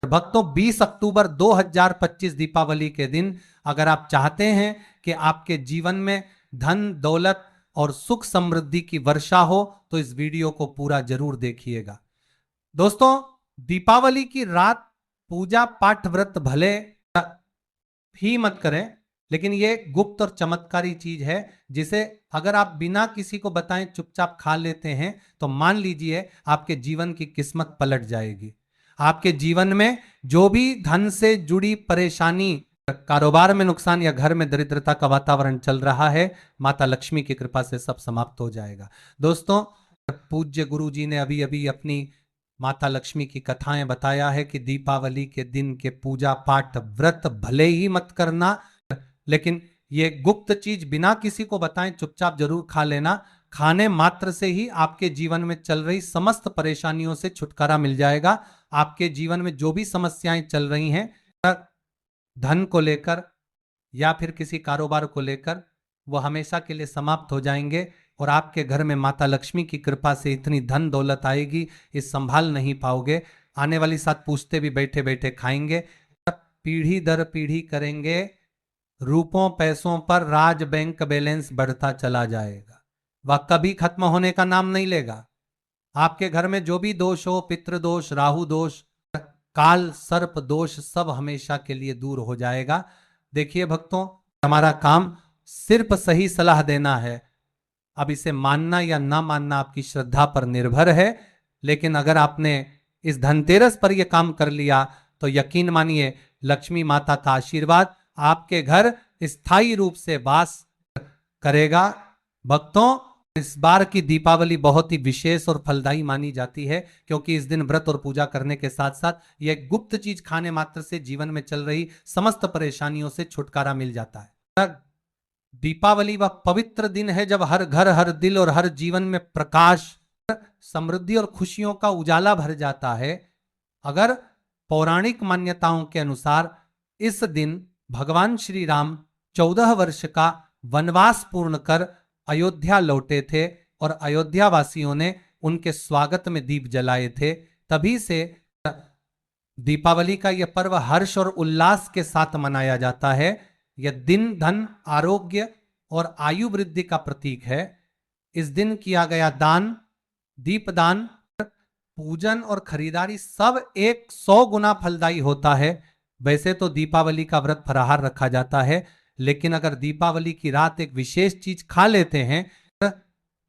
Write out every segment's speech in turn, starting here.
भक्तों 20 अक्टूबर 2025 दीपावली के दिन अगर आप चाहते हैं कि आपके जीवन में धन दौलत और सुख समृद्धि की वर्षा हो तो इस वीडियो को पूरा जरूर देखिएगा। दोस्तों, दीपावली की रात पूजा पाठ व्रत भले ही मत करें, लेकिन ये गुप्त और चमत्कारी चीज है जिसे अगर आप बिना किसी को बताएं चुपचाप खा लेते हैं तो मान लीजिए आपके जीवन की किस्मत पलट जाएगी। आपके जीवन में जो भी धन से जुड़ी परेशानी, कारोबार में नुकसान या घर में दरिद्रता का वातावरण चल रहा है, माता लक्ष्मी की कृपा से सब समाप्त हो जाएगा। दोस्तों, पूज्य गुरु जी ने अभी अभी अपनी माता लक्ष्मी की कथाएं बताया है कि दीपावली के दिन के पूजा पाठ व्रत भले ही मत करना, लेकिन ये गुप्त चीज बिना किसी को बताएं चुपचाप जरूर खा लेना। खाने मात्र से ही आपके जीवन में चल रही समस्त परेशानियों से छुटकारा मिल जाएगा। आपके जीवन में जो भी समस्याएं चल रही हैं धन को लेकर या फिर किसी कारोबार को लेकर, वो हमेशा के लिए समाप्त हो जाएंगे और आपके घर में माता लक्ष्मी की कृपा से इतनी धन दौलत आएगी इस संभाल नहीं पाओगे। आने वाली साथ पूछते भी बैठे बैठे खाएंगे। पीढ़ी दर पीढ़ी करेंगे, रूपों पैसों पर राज बैंक बैलेंस बढ़ता चला जाएगा, वह कभी खत्म होने का नाम नहीं लेगा। आपके घर में जो भी दोष हो, पितृदोष, राहु दोष, काल सर्प दोष, सब हमेशा के लिए दूर हो जाएगा। देखिए भक्तों, हमारा काम सिर्फ सही सलाह देना है। अब इसे मानना या ना मानना आपकी श्रद्धा पर निर्भर है, लेकिन अगर आपने इस धनतेरस पर यह काम कर लिया तो यकीन मानिए लक्ष्मी माता का आशीर्वाद आपके घर स्थायी रूप से वास करेगा। भक्तों, इस बार की दीपावली बहुत ही विशेष और फलदायी मानी जाती है क्योंकि इस दिन व्रत और पूजा करने के साथ साथ यह गुप्त चीज खाने मात्र से जीवन में चल रही समस्त परेशानियों से छुटकारा मिल जाता है। दीपावली वह पवित्र दिन है जब हर घर, हर दिल और हर जीवन में प्रकाश, समृद्धि और खुशियों का उजाला भर जाता है। अगर पौराणिक मान्यताओं के अनुसार इस दिन भगवान श्री राम 14 वर्ष का वनवास पूर्ण कर अयोध्या लौटे थे और अयोध्या वासियों ने उनके स्वागत में दीप जलाए थे। तभी से दीपावली का यह पर्व हर्ष और उल्लास के साथ मनाया जाता है। यह दिन धन, आरोग्य और आयु वृद्धि का प्रतीक है। इस दिन किया गया दान, दीपदान, पूजन और खरीदारी सब 100 गुना फलदायी होता है। वैसे तो दीपावली का व्रत फलाहार रखा जाता है, लेकिन अगर दीपावली की रात एक विशेष चीज खा लेते हैं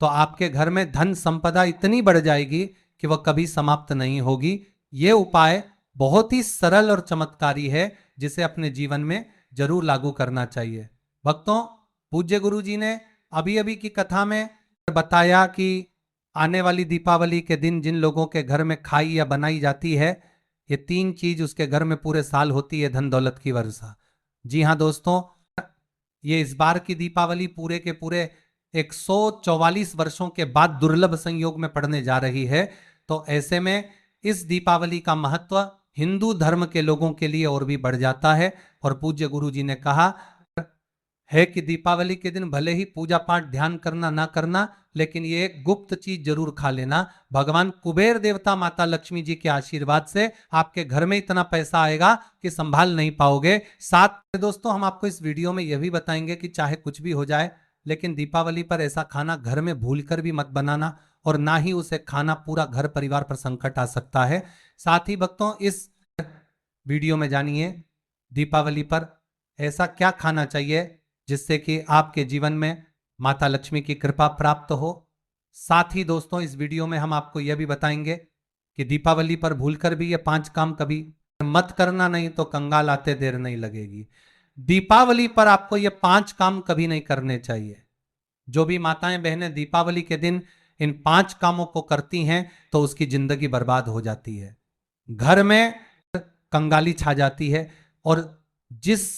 तो आपके घर में धन संपदा इतनी बढ़ जाएगी कि वह कभी समाप्त नहीं होगी। यह उपाय बहुत ही सरल और चमत्कारी है जिसे अपने जीवन में जरूर लागू करना चाहिए। भक्तों, पूज्य गुरु जी ने अभी अभी की कथा में बताया कि आने वाली दीपावली के दिन जिन लोगों के घर में खाई या बनाई जाती है, ये 3 चीज उसके घर में पूरे साल होती है, धन दौलत की वर्षा। जी हाँ दोस्तों, ये इस बार की दीपावली पूरे के पूरे 144 वर्षों के बाद दुर्लभ संयोग में पड़ने जा रही है। तो ऐसे में इस दीपावली का महत्व हिंदू धर्म के लोगों के लिए और भी बढ़ जाता है। और पूज्य गुरु जी ने कहा है कि दीपावली के दिन भले ही पूजा पाठ ध्यान करना ना करना, लेकिन ये एक गुप्त चीज जरूर खा लेना। भगवान कुबेर देवता माता लक्ष्मी जी के आशीर्वाद से आपके घर में इतना पैसा आएगा कि संभाल नहीं पाओगे। साथ में दोस्तों, हम आपको इस वीडियो में यह भी बताएंगे कि चाहे कुछ भी हो जाए, लेकिन दीपावली पर ऐसा खाना घर में भूलकर भी मत बनाना और ना ही उसे खाना पूरा घर परिवार पर संकट आ सकता है। साथ ही भक्तों, इस वीडियो में जानिए दीपावली पर ऐसा क्या खाना चाहिए जिससे कि आपके जीवन में माता लक्ष्मी की कृपा प्राप्त हो। साथ ही दोस्तों, इस वीडियो में हम आपको यह भी बताएंगे कि दीपावली पर भूलकर भी ये 5 काम कभी मत करना, नहीं तो कंगाल आते देर नहीं लगेगी। दीपावली पर आपको ये 5 काम कभी नहीं करने चाहिए। जो भी माताएं बहनें दीपावली के दिन इन 5 कामों को करती हैं तो उसकी जिंदगी बर्बाद हो जाती है, घर में कंगाली छा जाती है। और जिस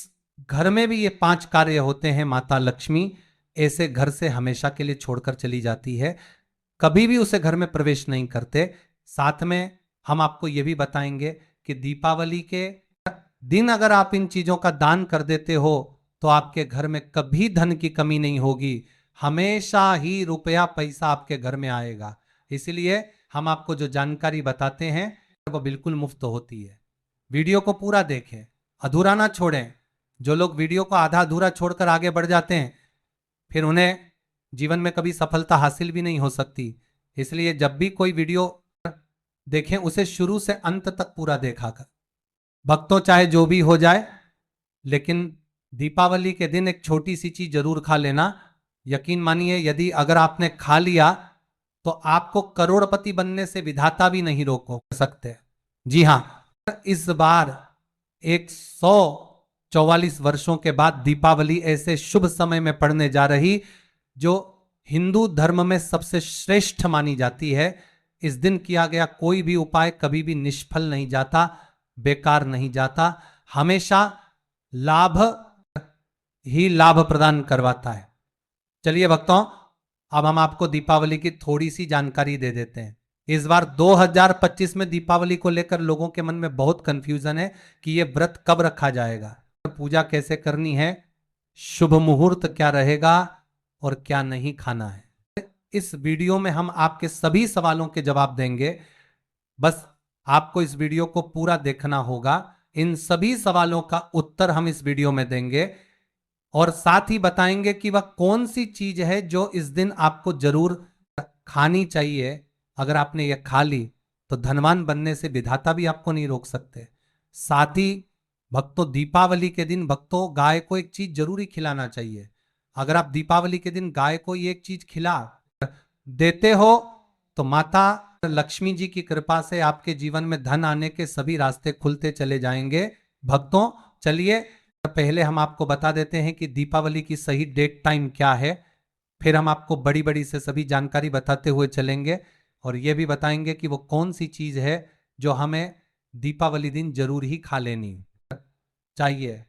घर में भी ये 5 कार्य होते हैं, माता लक्ष्मी ऐसे घर से हमेशा के लिए छोड़कर चली जाती है, कभी भी उसे घर में प्रवेश नहीं करते। साथ में हम आपको यह भी बताएंगे कि दीपावली के दिन अगर आप इन चीजों का दान कर देते हो तो आपके घर में कभी धन की कमी नहीं होगी, हमेशा ही रुपया पैसा आपके घर में आएगा। इसलिए हम आपको जो जानकारी बताते हैं वो बिल्कुल मुफ्त होती है। वीडियो को पूरा देखें, अधूरा ना छोड़ें। जो लोग वीडियो को आधा अधूरा छोड़कर आगे बढ़ जाते हैं, फिर उन्हें जीवन में कभी सफलता हासिल भी नहीं हो सकती। इसलिए जब भी कोई वीडियो देखें, उसे शुरू से अंत तक पूरा देखा कर। भक्तों, चाहे जो भी हो जाए, लेकिन दीपावली के दिन एक छोटी सी चीज जरूर खा लेना। यकीन मानिए, यदि अगर आपने खा लिया तो आपको करोड़पति बनने से विधाता भी नहीं रोक सकते। जी हां, इस बार 144 वर्षों के बाद दीपावली ऐसे शुभ समय में पड़ने जा रही जो हिंदू धर्म में सबसे श्रेष्ठ मानी जाती है। इस दिन किया गया कोई भी उपाय कभी भी निष्फल नहीं जाता, बेकार नहीं जाता, हमेशा लाभ ही लाभ प्रदान करवाता है। चलिए भक्तों, अब हम आपको दीपावली की थोड़ी सी जानकारी दे देते हैं। इस बार 2025 में दीपावली को लेकर लोगों के मन में बहुत कंफ्यूजन है कि ये व्रत कब रखा जाएगा, पूजा कैसे करनी है, शुभ मुहूर्त क्या रहेगा और क्या नहीं खाना है। इस वीडियो में हम आपके सभी सवालों के जवाब देंगे। बस आपको इस वीडियो को पूरा देखना होगा। इन सभी सवालों का उत्तर हम इस वीडियो में देंगे और साथ ही बताएंगे कि वह कौन सी चीज है जो इस दिन आपको जरूर खानी चाहिए। अगर आपने यह खा ली तो धनवान बनने से विधाता भी आपको नहीं रोक सकते। साथ ही भक्तों, दीपावली के दिन भक्तों गाय को एक चीज जरूरी खिलाना चाहिए। अगर आप दीपावली के दिन गाय को ये एक चीज खिला देते हो तो माता लक्ष्मी जी की कृपा से आपके जीवन में धन आने के सभी रास्ते खुलते चले जाएंगे। भक्तों, चलिए पहले हम आपको बता देते हैं कि दीपावली की सही डेट टाइम क्या है। फिर हम आपको बड़ी बड़ी से सभी जानकारी बताते हुए चलेंगे और ये भी बताएंगे कि वो कौन सी चीज है जो हमें दीपावली दिन जरूर ही खा लेनी चाहिए।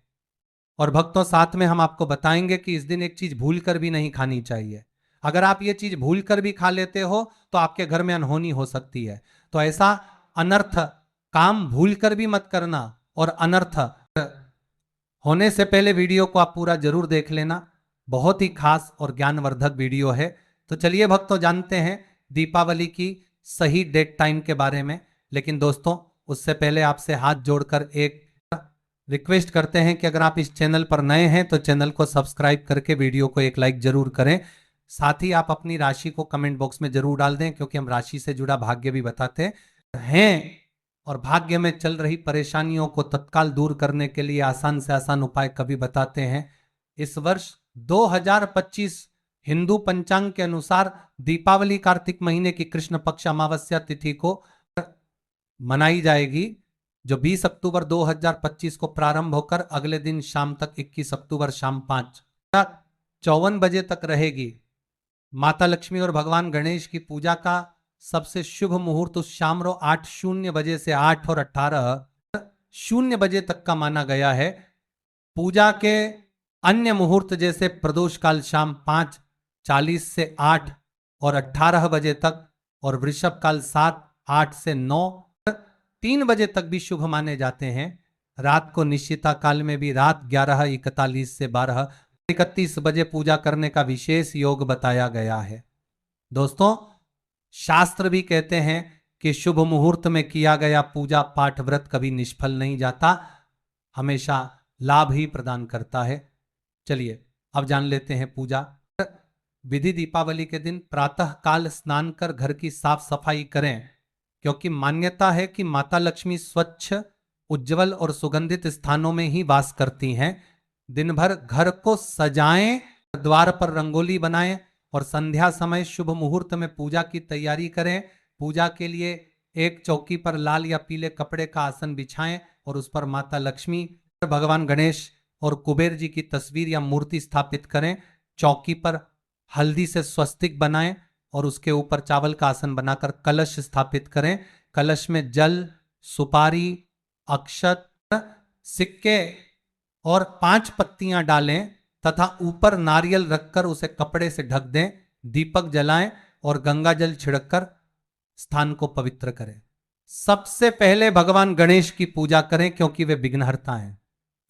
और भक्तों, साथ में हम आपको बताएंगे कि इस दिन एक चीज भूल कर भी नहीं खानी चाहिए। अगर आप ये चीज भूल कर भी खा लेते हो तो आपके घर में अनहोनी हो सकती है। तो ऐसा अनर्थ काम भूल कर भी मत करना और अनर्थ होने से पहले वीडियो को आप पूरा जरूर देख लेना। बहुत ही खास और ज्ञानवर्धक वीडियो है। तो चलिए भक्तों, जानते हैं दीपावली की सही डेट टाइम के बारे में। लेकिन दोस्तों, उससे पहले आपसे हाथ जोड़कर एक रिक्वेस्ट करते हैं कि अगर आप इस चैनल पर नए हैं तो चैनल को सब्सक्राइब करके वीडियो को एक लाइक जरूर करें। साथ ही आप अपनी राशि को कमेंट बॉक्स में जरूर डाल दें, क्योंकि हम राशि से जुड़ा भाग्य भी बताते हैं और भाग्य में चल रही परेशानियों को तत्काल दूर करने के लिए आसान से आसान उपाय कभी बताते हैं। इस वर्ष 2025 हिंदू पंचांग के अनुसार दीपावली कार्तिक महीने की कृष्ण पक्ष अमावस्या तिथि को मनाई जाएगी, जो 20 अक्टूबर 2025 को प्रारंभ होकर अगले दिन शाम तक 21 अक्टूबर शाम 5:54 बजे तक रहेगी। माता लक्ष्मी और भगवान गणेश की पूजा का सबसे शुभ मुहूर्त उस शाम 8:00 बजे से 8 और 18:00 बजे तक का माना गया है। पूजा के अन्य मुहूर्त जैसे प्रदोष काल शाम 5:40 से 8 और 18 बजे तक और वृषभ काल 7:08 से 9 3 बजे तक भी शुभ माने जाते हैं। रात को निश्चिता काल में भी रात 11:41 से 12:31 बजे पूजा करने का विशेष योग बताया गया है। दोस्तों, शास्त्र भी कहते हैं कि शुभ मुहूर्त में किया गया पूजा पाठ व्रत कभी निष्फल नहीं जाता, हमेशा लाभ ही प्रदान करता है। चलिए अब जान लेते हैं पूजा विधि। दीपावली के दिन प्रातः काल स्नान कर घर की साफ सफाई करें, क्योंकि मान्यता है कि माता लक्ष्मी स्वच्छ, उज्जवल और सुगंधित स्थानों में ही वास करती हैं। दिन भर घर को सजाएं, द्वार पर रंगोली बनाएं और संध्या समय शुभ मुहूर्त में पूजा की तैयारी करें। पूजा के लिए एक चौकी पर लाल या पीले कपड़े का आसन बिछाएं और उस पर माता लक्ष्मी, भगवान गणेश और कुबेर जी की तस्वीर या मूर्ति स्थापित करें। चौकी पर हल्दी से स्वस्तिक बनाएं और उसके ऊपर चावल का आसन बनाकर कलश स्थापित करें। कलश में जल, सुपारी, अक्षत, सिक्के और 5 पत्तियां डालें तथा ऊपर नारियल रखकर उसे कपड़े से ढक दें। दीपक जलाएं और गंगा जल छिड़ककर स्थान को पवित्र करें। सबसे पहले भगवान गणेश की पूजा करें, क्योंकि वे विघ्नहर्ता हैं।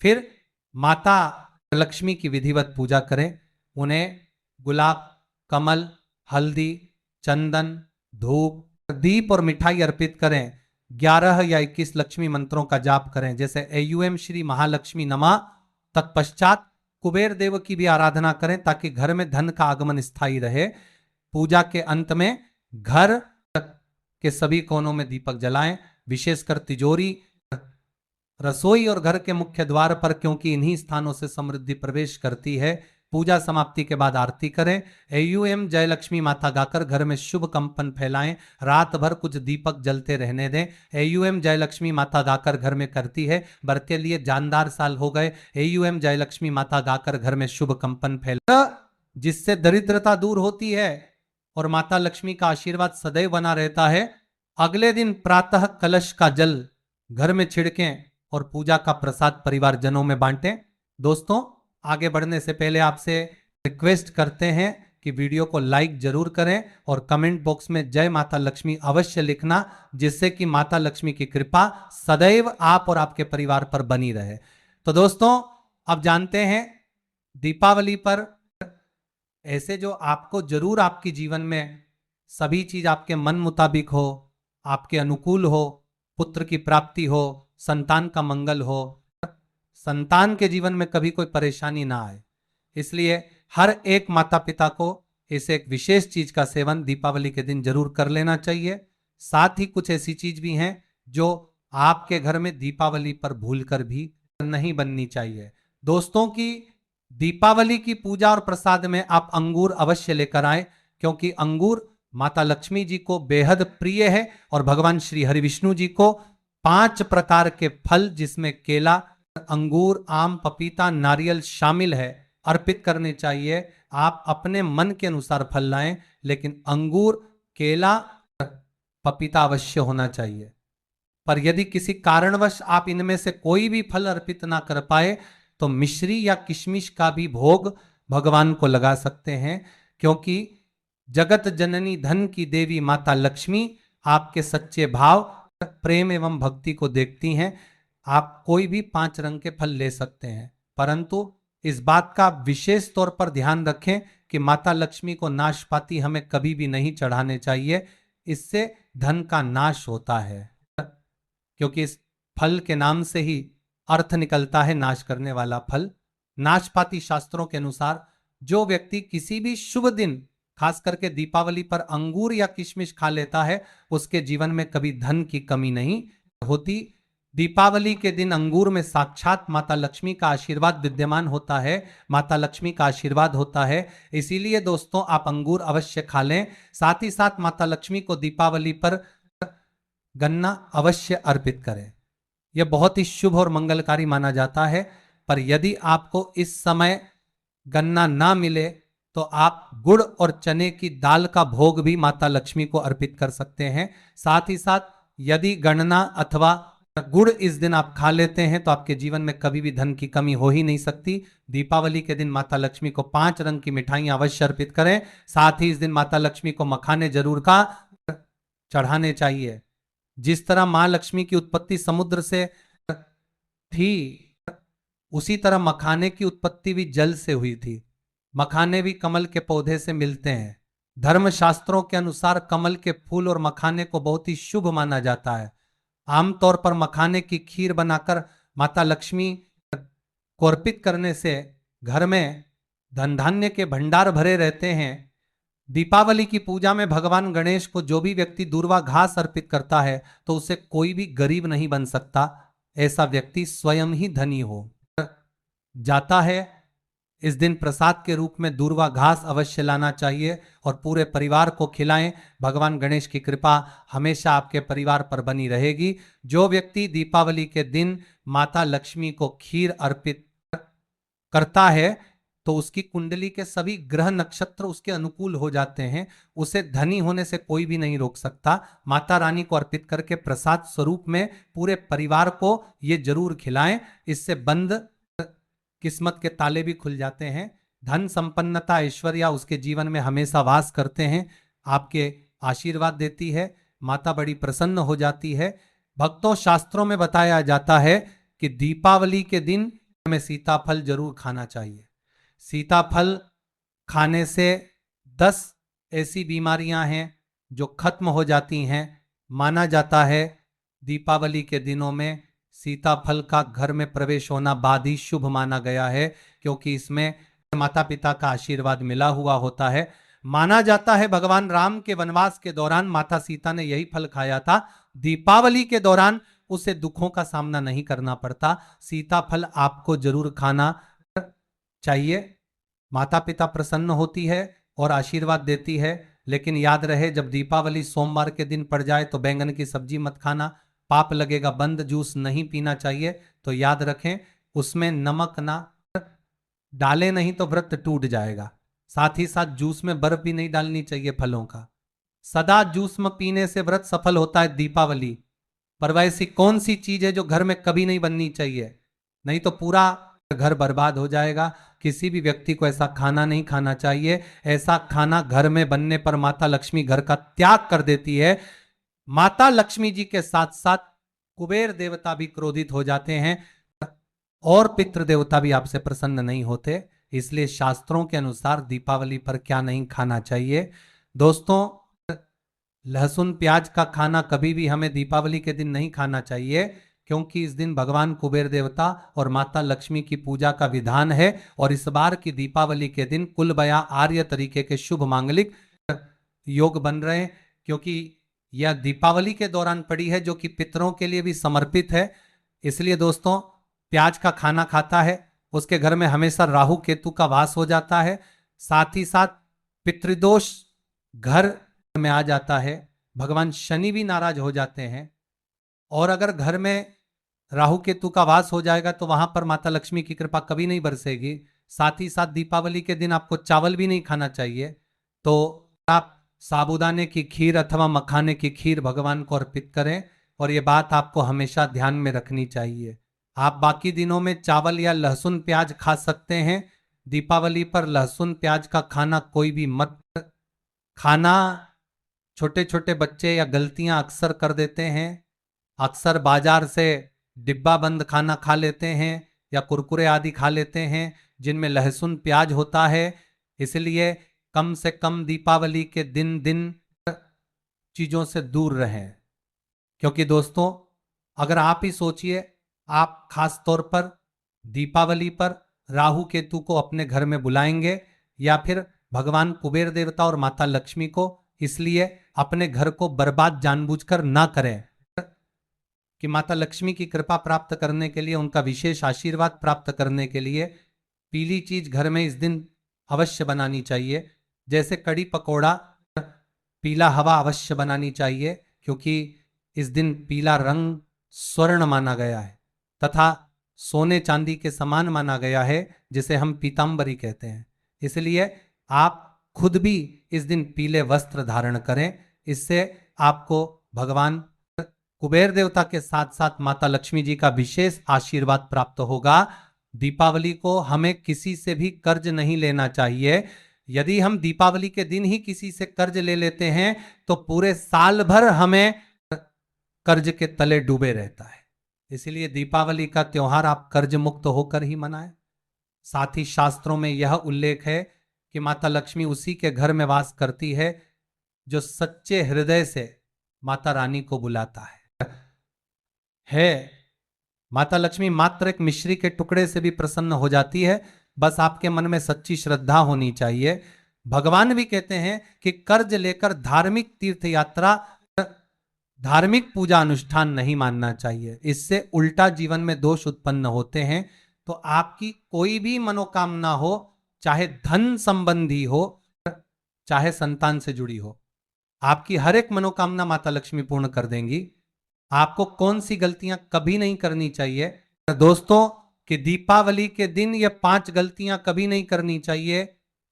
फिर माता लक्ष्मी की विधिवत पूजा करें। उन्हें गुलाब, कमल, हल्दी, चंदन, धूप, दीप और मिठाई अर्पित करें। 11 या 21 लक्ष्मी मंत्रों का जाप करें, जैसे एयूएम श्री महालक्ष्मी नमः। तत्पश्चात कुबेर देव की भी आराधना करें ताकि घर में धन का आगमन स्थायी रहे। पूजा के अंत में घर के सभी कोनों में दीपक जलाएं, विशेषकर तिजोरी, रसोई और घर के मुख्य द्वार पर, क्योंकि इन्हीं स्थानों से समृद्धि प्रवेश करती है। पूजा समाप्ति के बाद आरती करें। एयूएम जय लक्ष्मी माता गाकर घर में शुभ कंपन फैलाएं। रात भर कुछ दीपक जलते रहने दें। एयूएम जय लक्ष्मी माता गाकर घर में करती है बर के लिए जानदार साल हो गए। एयूएम जय लक्ष्मी माता गाकर घर में शुभ कंपन फैला, जिससे दरिद्रता दूर होती है और माता लक्ष्मी का आशीर्वाद सदैव बना रहता है। अगले दिन प्रातः कलश का जल घर में छिड़कें और पूजा का प्रसाद परिवारजनों में बांटें। दोस्तों, आगे बढ़ने से पहले आपसे रिक्वेस्ट करते हैं कि वीडियो को लाइक जरूर करें और कमेंट बॉक्स में जय माता लक्ष्मी अवश्य लिखना, जिससे कि माता लक्ष्मी की कृपा सदैव आप और आपके परिवार पर बनी रहे। तो दोस्तों, अब जानते हैं दीपावली पर ऐसे जो आपको जरूर आपके जीवन में सभी चीज आपके मन मुताबिक हो, आपके अनुकूल हो, पुत्र की प्राप्ति हो, संतान का मंगल हो, संतान के जीवन में कभी कोई परेशानी ना आए, इसलिए हर एक माता पिता को इस एक विशेष चीज का सेवन दीपावली के दिन जरूर कर लेना चाहिए। साथ ही कुछ ऐसी चीज भी हैं जो आपके घर में दीपावली पर भूलकर भी नहीं बननी चाहिए। दोस्तों की दीपावली की पूजा और प्रसाद में आप अंगूर अवश्य लेकर आए, क्योंकि अंगूर माता लक्ष्मी जी को बेहद प्रिय है और भगवान श्री हरि विष्णु जी को 5 प्रकार के फल, जिसमें केला, अंगूर, आम, पपीता, नारियल शामिल है, अर्पित करने चाहिए। आप अपने मन के अनुसार फल लाएं, लेकिन अंगूर, केला, पपीता अवश्य होना चाहिए। पर यदि किसी कारणवश आप इनमें से कोई भी फल अर्पित ना कर पाए तो मिश्री या किशमिश का भी भोग भगवान को लगा सकते हैं, क्योंकि जगत जननी धन की देवी माता लक्ष्मी आपके सच्चे भाव, प्रेम एवं भक्ति को देखती हैं। आप कोई भी 5 रंग के फल ले सकते हैं, परंतु इस बात का विशेष तौर पर ध्यान रखें कि माता लक्ष्मी को नाशपाती हमें कभी भी नहीं चढ़ाने चाहिए, इससे धन का नाश होता है, क्योंकि इस फल के नाम से ही अर्थ निकलता है नाश करने वाला फल। नाशपाती शास्त्रों के अनुसार जो व्यक्ति किसी भी शुभ दिन, खास करके दीपावली पर अंगूर या किशमिश खा लेता है, उसके जीवन में कभी धन की कमी नहीं होती। दीपावली के दिन अंगूर में साक्षात माता लक्ष्मी का आशीर्वाद विद्यमान होता है, माता लक्ष्मी का आशीर्वाद होता है, इसीलिए दोस्तों आप अंगूर अवश्य खा लें। साथ ही साथ माता लक्ष्मी को दीपावली पर गन्ना अवश्य अर्पित करें, यह बहुत ही शुभ और मंगलकारी माना जाता है। पर यदि आपको इस समय गन्ना ना मिले तो आप गुड़ और चने की दाल का भोग भी माता लक्ष्मी को अर्पित कर सकते हैं। साथ ही साथ यदि गन्ना अथवा गुड़ इस दिन आप खा लेते हैं तो आपके जीवन में कभी भी धन की कमी हो ही नहीं सकती। दीपावली के दिन माता लक्ष्मी को 5 रंग की मिठाइयां अवश्य अर्पित करें। साथ ही इस दिन माता लक्ष्मी को मखाने जरूर का चढ़ाने चाहिए। जिस तरह मां लक्ष्मी की उत्पत्ति समुद्र से थी, उसी तरह मखाने की उत्पत्ति भी जल से हुई थी। मखाने भी कमल के पौधे से मिलते हैं। धर्म शास्त्रों के अनुसार कमल के फूल और मखाने को बहुत ही शुभ माना जाता है। आमतौर पर मखाने की खीर बनाकर माता लक्ष्मी को अर्पित करने से घर में धन धान्य के भंडार भरे रहते हैं। दीपावली की पूजा में भगवान गणेश को जो भी व्यक्ति दूर्वा घास अर्पित करता है तो उसे कोई भी गरीब नहीं बन सकता, ऐसा व्यक्ति स्वयं ही धनी हो जाता है। इस दिन प्रसाद के रूप में दूर्वा घास अवश्य लाना चाहिए और पूरे परिवार को खिलाएं। भगवान गणेश की कृपा हमेशा आपके परिवार पर बनी रहेगी। जो व्यक्ति दीपावली के दिन माता लक्ष्मी को खीर अर्पित करता है तो उसकी कुंडली के सभी ग्रह नक्षत्र उसके अनुकूल हो जाते हैं, उसे धनी होने से कोई भी नहीं रोक सकता। माता रानी को अर्पित करके प्रसाद स्वरूप में पूरे परिवार को ये जरूर खिलाएं, इससे बंद किस्मत के ताले भी खुल जाते हैं। धन संपन्नता ऐश्वर्या उसके जीवन में हमेशा वास करते हैं, आपके आशीर्वाद देती है, माता बड़ी प्रसन्न हो जाती है। भक्तों, शास्त्रों में बताया जाता है कि दीपावली के दिन हमें सीताफल जरूर खाना चाहिए। सीताफल खाने से 10 ऐसी बीमारियां हैं जो खत्म हो जाती हैं। माना जाता है दीपावली के दिनों में सीताफल का घर में प्रवेश होना बाद ही शुभ माना गया है, क्योंकि इसमें माता पिता का आशीर्वाद मिला हुआ होता है। माना जाता है भगवान राम के वनवास के दौरान माता सीता ने यही फल खाया था। दीपावली के दौरान उसे दुखों का सामना नहीं करना पड़ता। सीताफल आपको जरूर खाना चाहिए। माता पिता प्रसन्न होती है और आशीर्वाद देती है, लेकिन याद रहे जब दीपावली सोमवार के दिन पड़ जाए तो बैंगन की सब्जी मत खाना, पाप लगेगा। बंद जूस नहीं पीना चाहिए। तो याद रखें उसमें नमक ना डालें, नहीं तो व्रत टूट जाएगा। साथ ही साथ जूस में बर्फ भी नहीं डालनी चाहिए फलों का। सदा जूस में पीने से व्रत सफल होता है दीपावली पर। वैसी कौन सी चीज है जो घर में कभी नहीं बननी चाहिए, नहीं तो पूरा घर बर्बाद हो जाएगा। किसी भी व्यक्ति को ऐसा खाना नहीं खाना चाहिए। ऐसा खाना घर में बनने पर माता लक्ष्मी घर का त्याग कर देती है। माता लक्ष्मी जी के साथ साथ कुबेर देवता भी क्रोधित हो जाते हैं और पितृ देवता भी आपसे प्रसन्न नहीं होते। इसलिए शास्त्रों के अनुसार दीपावली पर क्या नहीं खाना चाहिए दोस्तों, लहसुन प्याज का खाना कभी भी हमें दीपावली के दिन नहीं खाना चाहिए, क्योंकि इस दिन भगवान कुबेर देवता और माता लक्ष्मी की पूजा का विधान है। और इस बार की दीपावली के दिन कुल बया आर्य तरीके के शुभ मांगलिक योग बन रहे हैं, क्योंकि यह दीपावली के दौरान पड़ी है जो कि पितरों के लिए भी समर्पित है। इसलिए दोस्तों प्याज का खाना खाता है उसके घर में हमेशा राहु केतु का वास हो जाता है। साथ ही साथ पितृदोष घर में आ जाता है, भगवान शनि भी नाराज हो जाते हैं। और अगर घर में राहु केतु का वास हो जाएगा तो वहां पर माता लक्ष्मी की कृपा कभी नहीं बरसेगी। साथ ही साथ दीपावली के दिन आपको चावल भी नहीं खाना चाहिए। तो आप साबूदाने की खीर अथवा मखाने की खीर भगवान को अर्पित करें, और ये बात आपको हमेशा ध्यान में रखनी चाहिए। आप बाकी दिनों में चावल या लहसुन प्याज खा सकते हैं, दीपावली पर लहसुन प्याज का खाना कोई भी मत खाना। छोटे छोटे बच्चे या गलतियां अक्सर कर देते हैं, अक्सर बाजार से डिब्बा बंद खाना खा लेते हैं या कुरकुरे आदि खा लेते हैं जिनमें लहसुन प्याज होता है। इसलिए कम से कम दीपावली के दिन चीजों से दूर रहें। क्योंकि दोस्तों अगर आप ही सोचिए, आप खास तौर पर दीपावली पर राहु केतु को अपने घर में बुलाएंगे या फिर भगवान कुबेर देवता और माता लक्ष्मी को, इसलिए अपने घर को बर्बाद जानबूझकर ना करें। कि माता लक्ष्मी की कृपा प्राप्त करने के लिए, उनका विशेष आशीर्वाद प्राप्त करने के लिए पीली चीज घर में इस दिन अवश्य बनानी चाहिए। जैसे कड़ी पकौड़ा, पीला हवा अवश्य बनानी चाहिए, क्योंकि इस दिन पीला रंग स्वर्ण माना गया है तथा सोने चांदी के समान माना गया है, जिसे हम पीतांबरी कहते हैं। इसलिए आप खुद भी इस दिन पीले वस्त्र धारण करें। इससे आपको भगवान कुबेर देवता के साथ साथ माता लक्ष्मी जी का विशेष आशीर्वाद प्राप्त होगा। दीपावली को हमें किसी से भी कर्ज नहीं लेना चाहिए। यदि हम दीपावली के दिन ही किसी से कर्ज ले लेते हैं तो पूरे साल भर हमें कर्ज के तले डूबे रहता है। इसलिए दीपावली का त्योहार आप कर्ज मुक्त होकर ही मनाएं। साथ ही शास्त्रों में यह उल्लेख है कि माता लक्ष्मी उसी के घर में वास करती है जो सच्चे हृदय से माता रानी को बुलाता है। माता लक्ष्मी मात्र एक मिश्री के टुकड़े से भी प्रसन्न हो जाती है, बस आपके मन में सच्ची श्रद्धा होनी चाहिए। भगवान भी कहते हैं कि कर्ज लेकर धार्मिक तीर्थ यात्रा, धार्मिक पूजा अनुष्ठान नहीं मानना चाहिए, इससे उल्टा जीवन में दोष उत्पन्न होते हैं। तो आपकी कोई भी मनोकामना हो, चाहे धन संबंधी हो, चाहे संतान से जुड़ी हो, आपकी हर एक मनोकामना माता लक्ष्मी पूर्ण कर देंगी। आपको कौन सी गलतियां कभी नहीं करनी चाहिए दोस्तों, कि दीपावली के दिन ये 5 गलतियां कभी नहीं करनी चाहिए।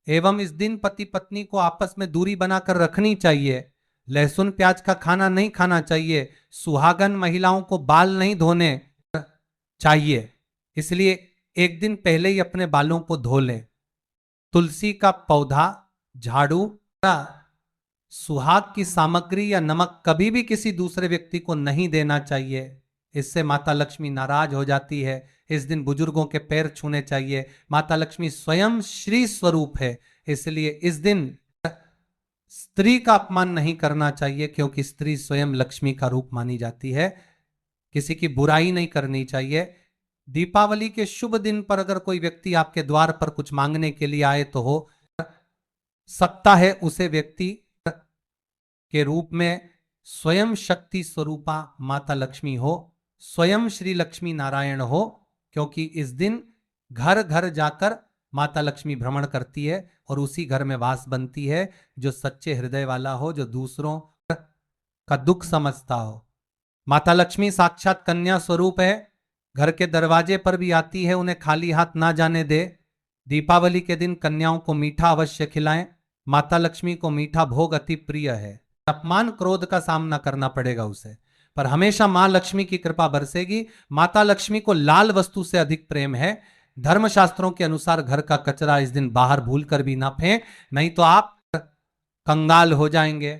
एवं इस दिन पति पत्नी को आपस में दूरी बनाकर रखनी चाहिए। लहसुन प्याज का खाना नहीं खाना चाहिए। सुहागन महिलाओं को बाल नहीं धोने चाहिए, इसलिए एक दिन पहले ही अपने बालों को धो लें। तुलसी का पौधा, झाड़ू, सुहाग की सामग्री या नमक कभी भी किसी दूसरे व्यक्ति को नहीं देना चाहिए, इससे माता लक्ष्मी नाराज हो जाती है। इस दिन बुजुर्गों के पैर छूने चाहिए। माता लक्ष्मी स्वयं श्री स्वरूप है, इसलिए इस दिन स्त्री का अपमान नहीं करना चाहिए, क्योंकि स्त्री स्वयं लक्ष्मी का रूप मानी जाती है। किसी की बुराई नहीं करनी चाहिए। दीपावली के शुभ दिन पर अगर कोई व्यक्ति आपके द्वार पर कुछ मांगने के लिए आए तो हो सकता है उसे व्यक्ति के रूप में स्वयं शक्ति स्वरूपा माता लक्ष्मी हो, स्वयं श्री लक्ष्मी नारायण हो, क्योंकि इस दिन घर घर जाकर माता लक्ष्मी भ्रमण करती है और उसी घर में वास बनती है जो सच्चे हृदय वाला हो, जो दूसरों का दुख समझता हो। माता लक्ष्मी साक्षात कन्या स्वरूप है, घर के दरवाजे पर भी आती है, उन्हें खाली हाथ ना जाने दे। दीपावली के दिन कन्याओं को मीठा अवश्य खिलाएं। माता लक्ष्मी को मीठा भोग अति प्रिय है। अपमान क्रोध का सामना करना पड़ेगा उसे, पर हमेशा मां लक्ष्मी की कृपा बरसेगी। माता लक्ष्मी को लाल वस्तु से अधिक प्रेम है। धर्मशास्त्रों के अनुसार घर का कचरा इस दिन बाहर भूल कर भी ना फेंक, नहीं तो आप कंगाल हो जाएंगे।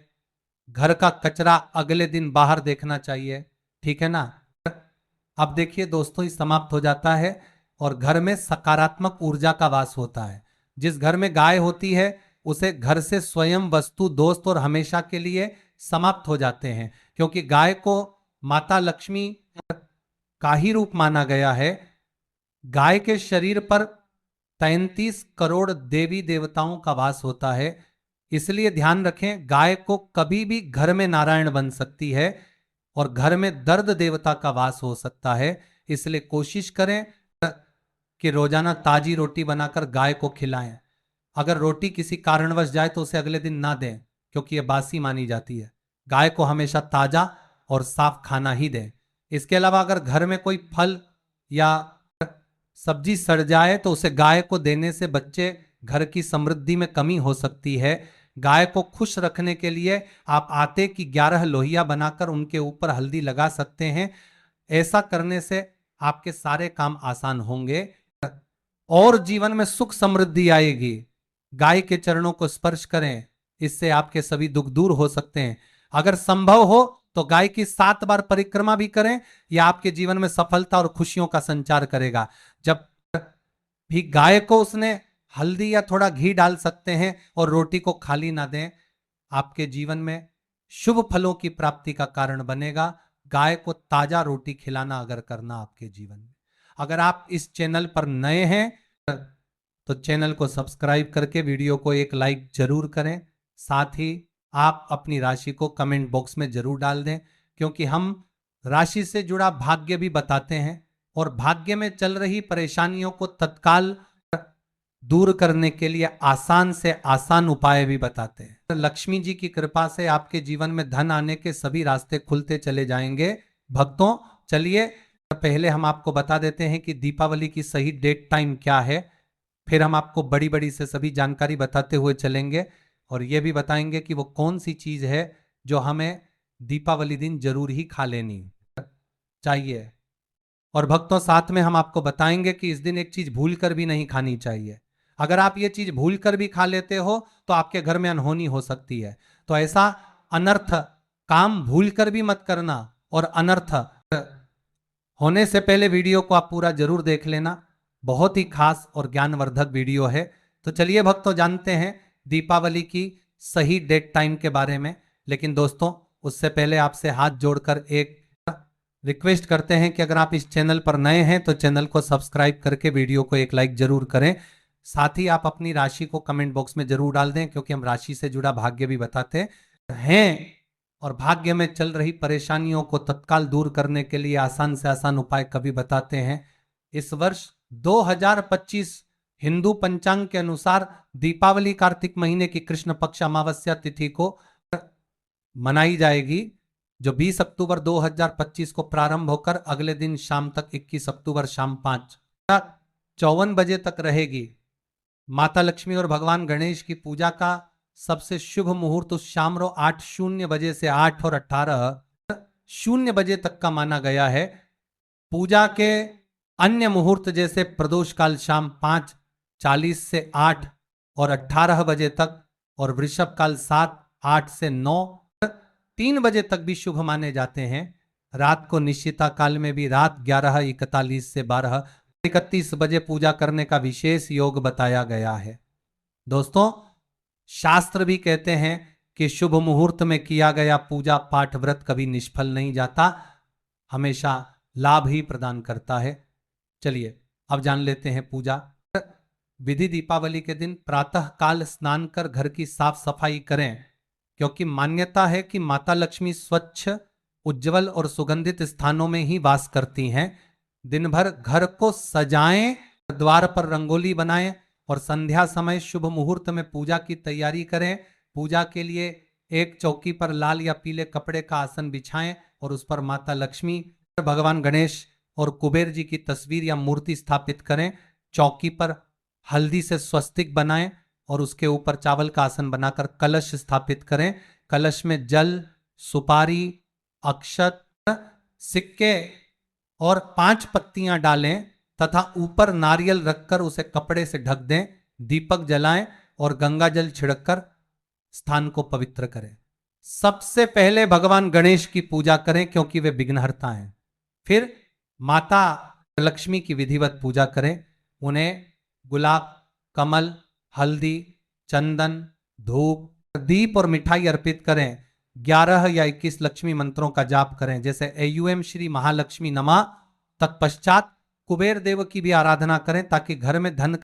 घर का कचरा अगले दिन बाहर देखना चाहिए, ठीक है ना। अब देखिए दोस्तों, ये समाप्त हो जाता है और घर में सकारात्मक ऊर्जा का वास होता है। जिस घर में गाय होती है उसे घर से स्वयं, वस्तु, दोस्त और हमेशा के लिए समाप्त हो जाते हैं, क्योंकि गाय को माता लक्ष्मी का ही रूप माना गया है। गाय के शरीर पर 33 करोड़ देवी देवताओं का वास होता है। इसलिए ध्यान रखें, गाय को कभी भी घर में नारायण बन सकती है और घर में दर्द देवता का वास हो सकता है। इसलिए कोशिश करें कि रोजाना ताजी रोटी बनाकर गाय को खिलाएं। अगर रोटी किसी कारणवश जाए तो उसे अगले दिन ना दें, क्योंकि यह बासी मानी जाती है। गाय को हमेशा ताजा और साफ खाना ही दें। इसके अलावा अगर घर में कोई फल या सब्जी सड़ जाए तो उसे गाय को देने से बच्चे घर की समृद्धि में कमी हो सकती है। गाय को खुश रखने के लिए आप आटे की 11 लोहिया बनाकर उनके ऊपर हल्दी लगा सकते हैं। ऐसा करने से आपके सारे काम आसान होंगे और जीवन में सुख समृद्धि आएगी। गाय के चरणों को स्पर्श करें, इससे आपके सभी दुख दूर हो सकते हैं। अगर संभव हो तो गाय की 7 बार परिक्रमा भी करें, यह आपके जीवन में सफलता और खुशियों का संचार करेगा। जब भी गाय को उसने हल्दी या थोड़ा घी डाल सकते हैं और रोटी को खाली ना दें, आपके जीवन में शुभ फलों की प्राप्ति का कारण बनेगा। गाय को ताजा रोटी खिलाना अगर करना आपके जीवन में। अगर आप इस चैनल पर नए हैं तो चैनल को सब्सक्राइब करके वीडियो को एक लाइक जरूर करें। साथ ही आप अपनी राशि को कमेंट बॉक्स में जरूर डाल दें, क्योंकि हम राशि से जुड़ा भाग्य भी बताते हैं और भाग्य में चल रही परेशानियों को तत्काल दूर करने के लिए आसान से आसान उपाय भी बताते हैं। लक्ष्मी जी की कृपा से आपके जीवन में धन आने के सभी रास्ते खुलते चले जाएंगे। भक्तों, चलिए पहले हम आपको बता देते हैं कि दीपावली की सही डेट टाइम क्या है, फिर हम आपको बड़ी बड़ी से सभी जानकारी बताते हुए चलेंगे और ये भी बताएंगे कि वो कौन सी चीज है जो हमें दीपावली दिन जरूर ही खा लेनी चाहिए। और भक्तों, साथ में हम आपको बताएंगे कि इस दिन एक चीज भूल कर भी नहीं खानी चाहिए। अगर आप ये चीज भूल कर भी खा लेते हो तो आपके घर में अनहोनी हो सकती है। तो ऐसा अनर्थ काम भूल कर भी मत करना और अनर्थ होने से पहले वीडियो को आप पूरा जरूर देख लेना। बहुत ही खास और ज्ञानवर्धक वीडियो है। तो चलिए भक्तों, जानते हैं दीपावली की सही डेट टाइम के बारे में। लेकिन दोस्तों, उससे पहले आपसे हाथ जोड़कर एक रिक्वेस्ट करते हैं कि अगर आप इस चैनल पर नए हैं तो चैनल को सब्सक्राइब करके वीडियो को एक लाइक जरूर करें। साथ ही आप अपनी राशि को कमेंट बॉक्स में जरूर डाल दें, क्योंकि हम राशि से जुड़ा भाग्य भी बताते हैं और भाग्य में चल रही परेशानियों को तत्काल दूर करने के लिए आसान से आसान उपाय कभी बताते हैं। इस वर्ष 2025 हिंदू पंचांग के अनुसार दीपावली कार्तिक महीने की कृष्ण पक्ष अमावस्या तिथि को मनाई जाएगी, जो 20 अक्टूबर 2025 को प्रारंभ होकर अगले दिन शाम तक 21 अक्टूबर शाम 5:54 बजे तक रहेगी। माता लक्ष्मी और भगवान गणेश की पूजा का सबसे शुभ मुहूर्त उस शाम 8:00 बजे से 8 और 18:00 बजे तक का माना गया है। पूजा के अन्य मुहूर्त जैसे प्रदोष काल शाम 5:40 से 8 और 18 बजे तक और वृषभ काल 7:08 से 9:03 बजे तक भी शुभ माने जाते हैं। रात को निश्चिता काल में भी रात 11:41 से 12:31 बजे पूजा करने का विशेष योग बताया गया है। दोस्तों, शास्त्र भी कहते हैं कि शुभ मुहूर्त में किया गया पूजा पाठ व्रत कभी निष्फल नहीं जाता। हमेशा लाभ ही प्रदान करता है। चलिए अब जान लेते हैं पूजा विधि। दीपावली के दिन प्रातः काल स्नान कर घर की साफ सफाई करें, क्योंकि मान्यता है कि माता लक्ष्मी स्वच्छ, उज्जवल और सुगंधित स्थानों में ही वास करती हैं। दिन भर घर को सजाएं, द्वार पर रंगोली बनाएं और संध्या समय शुभ मुहूर्त में पूजा की तैयारी करें। पूजा के लिए एक चौकी पर लाल या पीले कपड़े का आसन बिछाएं और उस पर माता लक्ष्मी, भगवान गणेश और कुबेर जी की तस्वीर या मूर्ति स्थापित करें। चौकी पर हल्दी से स्वस्तिक बनाएं और उसके ऊपर चावल का आसन बनाकर कलश स्थापित करें। कलश में जल, सुपारी, अक्षत, सिक्के और 5 पत्तियां डालें तथा ऊपर नारियल रखकर उसे कपड़े से ढक दें। दीपक जलाएं और गंगा जल छिड़ककर स्थान को पवित्र करें। सबसे पहले भगवान गणेश की पूजा करें, क्योंकि वे विघ्नहर्ता हैं। फिर माता लक्ष्मी की विधिवत पूजा करें। उन्हें गुलाब, कमल, हल्दी, चंदन, धूप, दीप और मिठाई अर्पित करें। 11 या 21 लक्ष्मी मंत्रों का जाप करें, जैसे एयूएम श्री महालक्ष्मी नमः। तत्पश्चात कुबेर देव की भी आराधना करें, ताकि घर में धन